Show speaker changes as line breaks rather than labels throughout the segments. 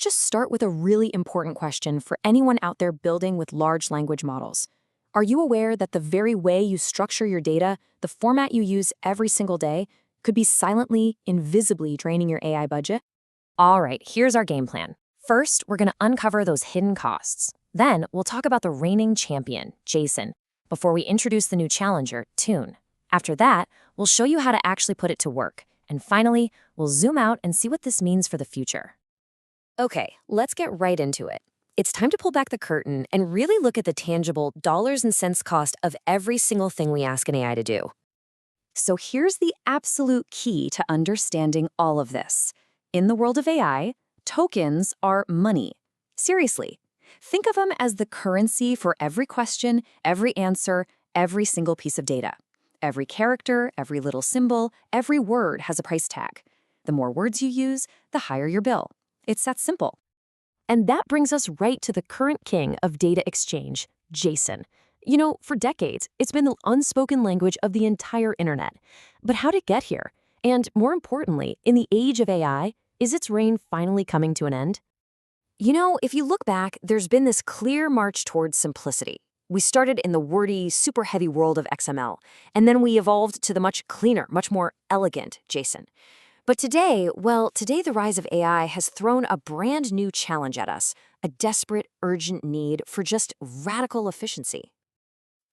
just start with a really important question for anyone out there building with large language models. Are you aware that the very way you structure your data, the format you use every single day, could be silently, invisibly draining your AI budget? All right, here's our game plan. First, we're going to uncover those hidden costs. Then, we'll talk about the reigning champion, JSON, before we introduce the new challenger, TOON. After that, we'll show you how to actually put it to work. And finally, we'll zoom out and see what this means for the future. Okay, let's get right into it. It's time to pull back the curtain and really look at the tangible dollars and cents cost of every single thing we ask an AI to do. So here's the absolute key to understanding all of this. In the world of AI, tokens are money. Seriously, think of them as the currency for every question, every answer, every single piece of data. Every character, every little symbol, every word has a price tag. The more words you use, the higher your bill. It's that simple. And that brings us right to the current king of data exchange, JSON. You know, for decades, it's been the unspoken language of the entire internet. But how'd it get here? And more importantly, in the age of AI, is its reign finally coming to an end? You know, if you look back, there's been this clear march towards simplicity. We started in the wordy, super heavy world of XML, and then we evolved to the much cleaner, much more elegant JSON. But today, the rise of AI has thrown a brand new challenge at us, a desperate, urgent need for just radical efficiency.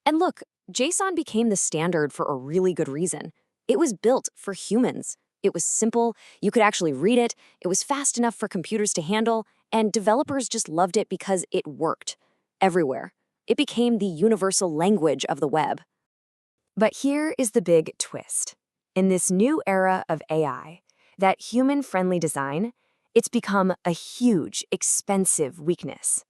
And look, JSON became the standard for a really good reason. It was built for humans. It was simple, you could actually read it, it was fast enough for computers to handle, and developers just loved it because it worked everywhere. It became the universal language of the web. But here is the big twist. In this new era of AI, that human-friendly design, it's become a huge, expensive weakness.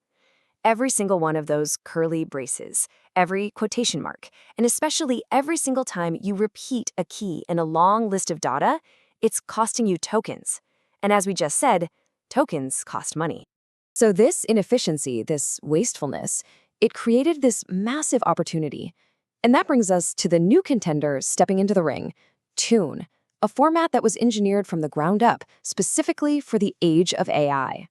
Every single one of those curly braces, every quotation mark, and especially every single time you repeat a key in a long list of data, it's costing you tokens. And as we just said, tokens cost money. So this inefficiency, this wastefulness, it created this massive opportunity. And that brings us to the new contender stepping into the ring, TOON, a format that was engineered from the ground up specifically for the age of AI.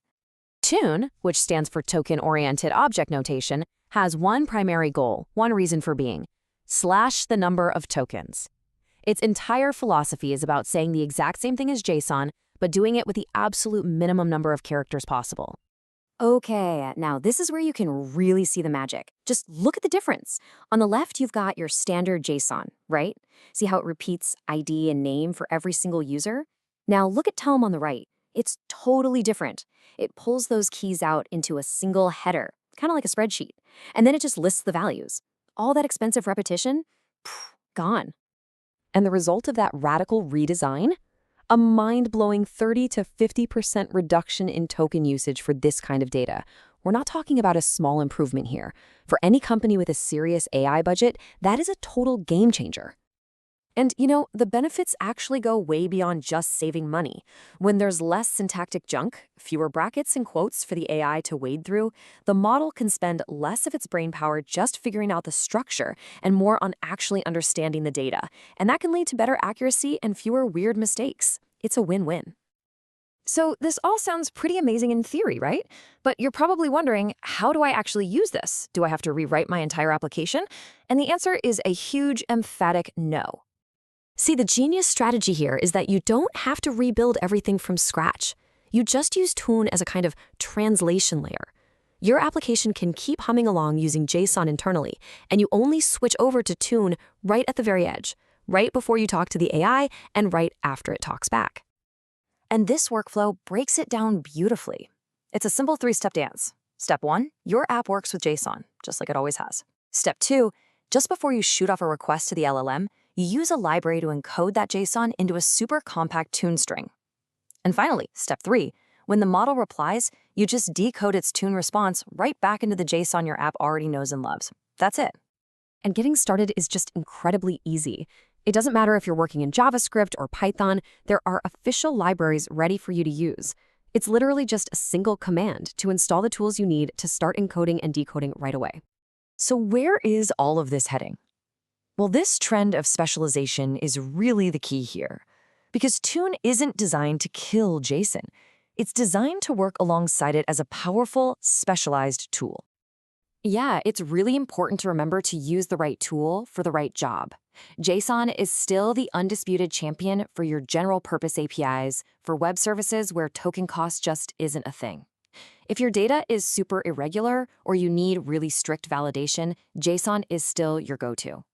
TOON, which stands for Token-Oriented Object Notation, has one primary goal, one reason for being: slash the number of tokens. Its entire philosophy is about saying the exact same thing as JSON, but doing it with the absolute minimum number of characters possible. Okay, now this is where you can really see the magic. Just look at the difference. On the left, you've got your standard JSON, right? See how it repeats ID and name for every single user? Now look at Tome on the right. It's totally different. It pulls those keys out into a single header, kind of like a spreadsheet, and then it just lists the values. All that expensive repetition, gone. And the result of that radical redesign? A mind-blowing 30 to 50% reduction in token usage for this kind of data. We're not talking about a small improvement here. For any company with a serious AI budget, that is a total game changer. And, you know, the benefits actually go way beyond just saving money. When there's less syntactic junk, fewer brackets and quotes for the AI to wade through, the model can spend less of its brain power just figuring out the structure and more on actually understanding the data. And that can lead to better accuracy and fewer weird mistakes. It's a win-win. So this all sounds pretty amazing in theory, right? But you're probably wondering, how do I actually use this? Do I have to rewrite my entire application? And the answer is a huge, emphatic no. See, the genius strategy here is that you don't have to rebuild everything from scratch. You just use TOON as a kind of translation layer. Your application can keep humming along using JSON internally, and you only switch over to TOON right at the very edge, right before you talk to the AI and right after it talks back. And this workflow breaks it down beautifully. It's a simple 3-step dance. Step 1, your app works with JSON, just like it always has. Step 2, just before you shoot off a request to the LLM, you use a library to encode that JSON into a super compact TOON string. And finally, step 3, when the model replies, you just decode its TOON response right back into the JSON your app already knows and loves. That's it. And getting started is just incredibly easy. It doesn't matter if you're working in JavaScript or Python, there are official libraries ready for you to use. It's literally just a single command to install the tools you need to start encoding and decoding right away. So where is all of this heading? Well, this trend of specialization is really the key here, because TOON isn't designed to kill JSON.
It's designed to work alongside it as a powerful, specialized tool.
Yeah, it's really important to remember to use the right tool for the right job. JSON is still the undisputed champion for your general purpose APIs, for web services where token cost just isn't a thing. If your data is super irregular or you need really strict validation, JSON is still your go-to.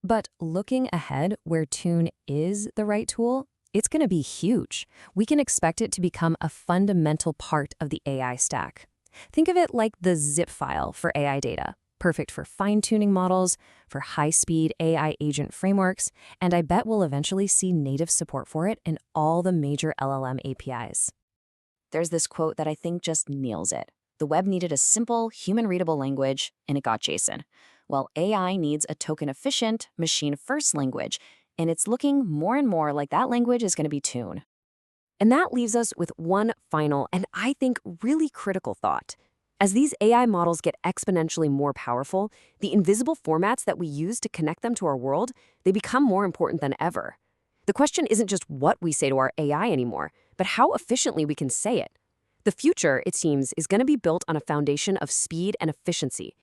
But looking ahead where TOON is the right tool, it's going to be huge. We can expect it to become a fundamental part of the AI stack. Think of it like the zip file for AI data, perfect for fine-tuning models, for high-speed AI agent frameworks, and I bet we'll eventually see native support for it in all the major LLM APIs.
There's this quote that I think just nails it. The web needed a simple, human-readable language, and it got JSON. Well, AI needs a token-efficient, machine-first language, and it's looking more and more like that language is going to be TOON.
And that leaves us with one final and I think really critical thought. As these AI models get exponentially more powerful, the invisible formats that we use to connect them to our world, they become more important than ever. The question isn't just what we say to our AI anymore, but how efficiently we can say it. The future, it seems, is going to be built on a foundation of speed and efficiency.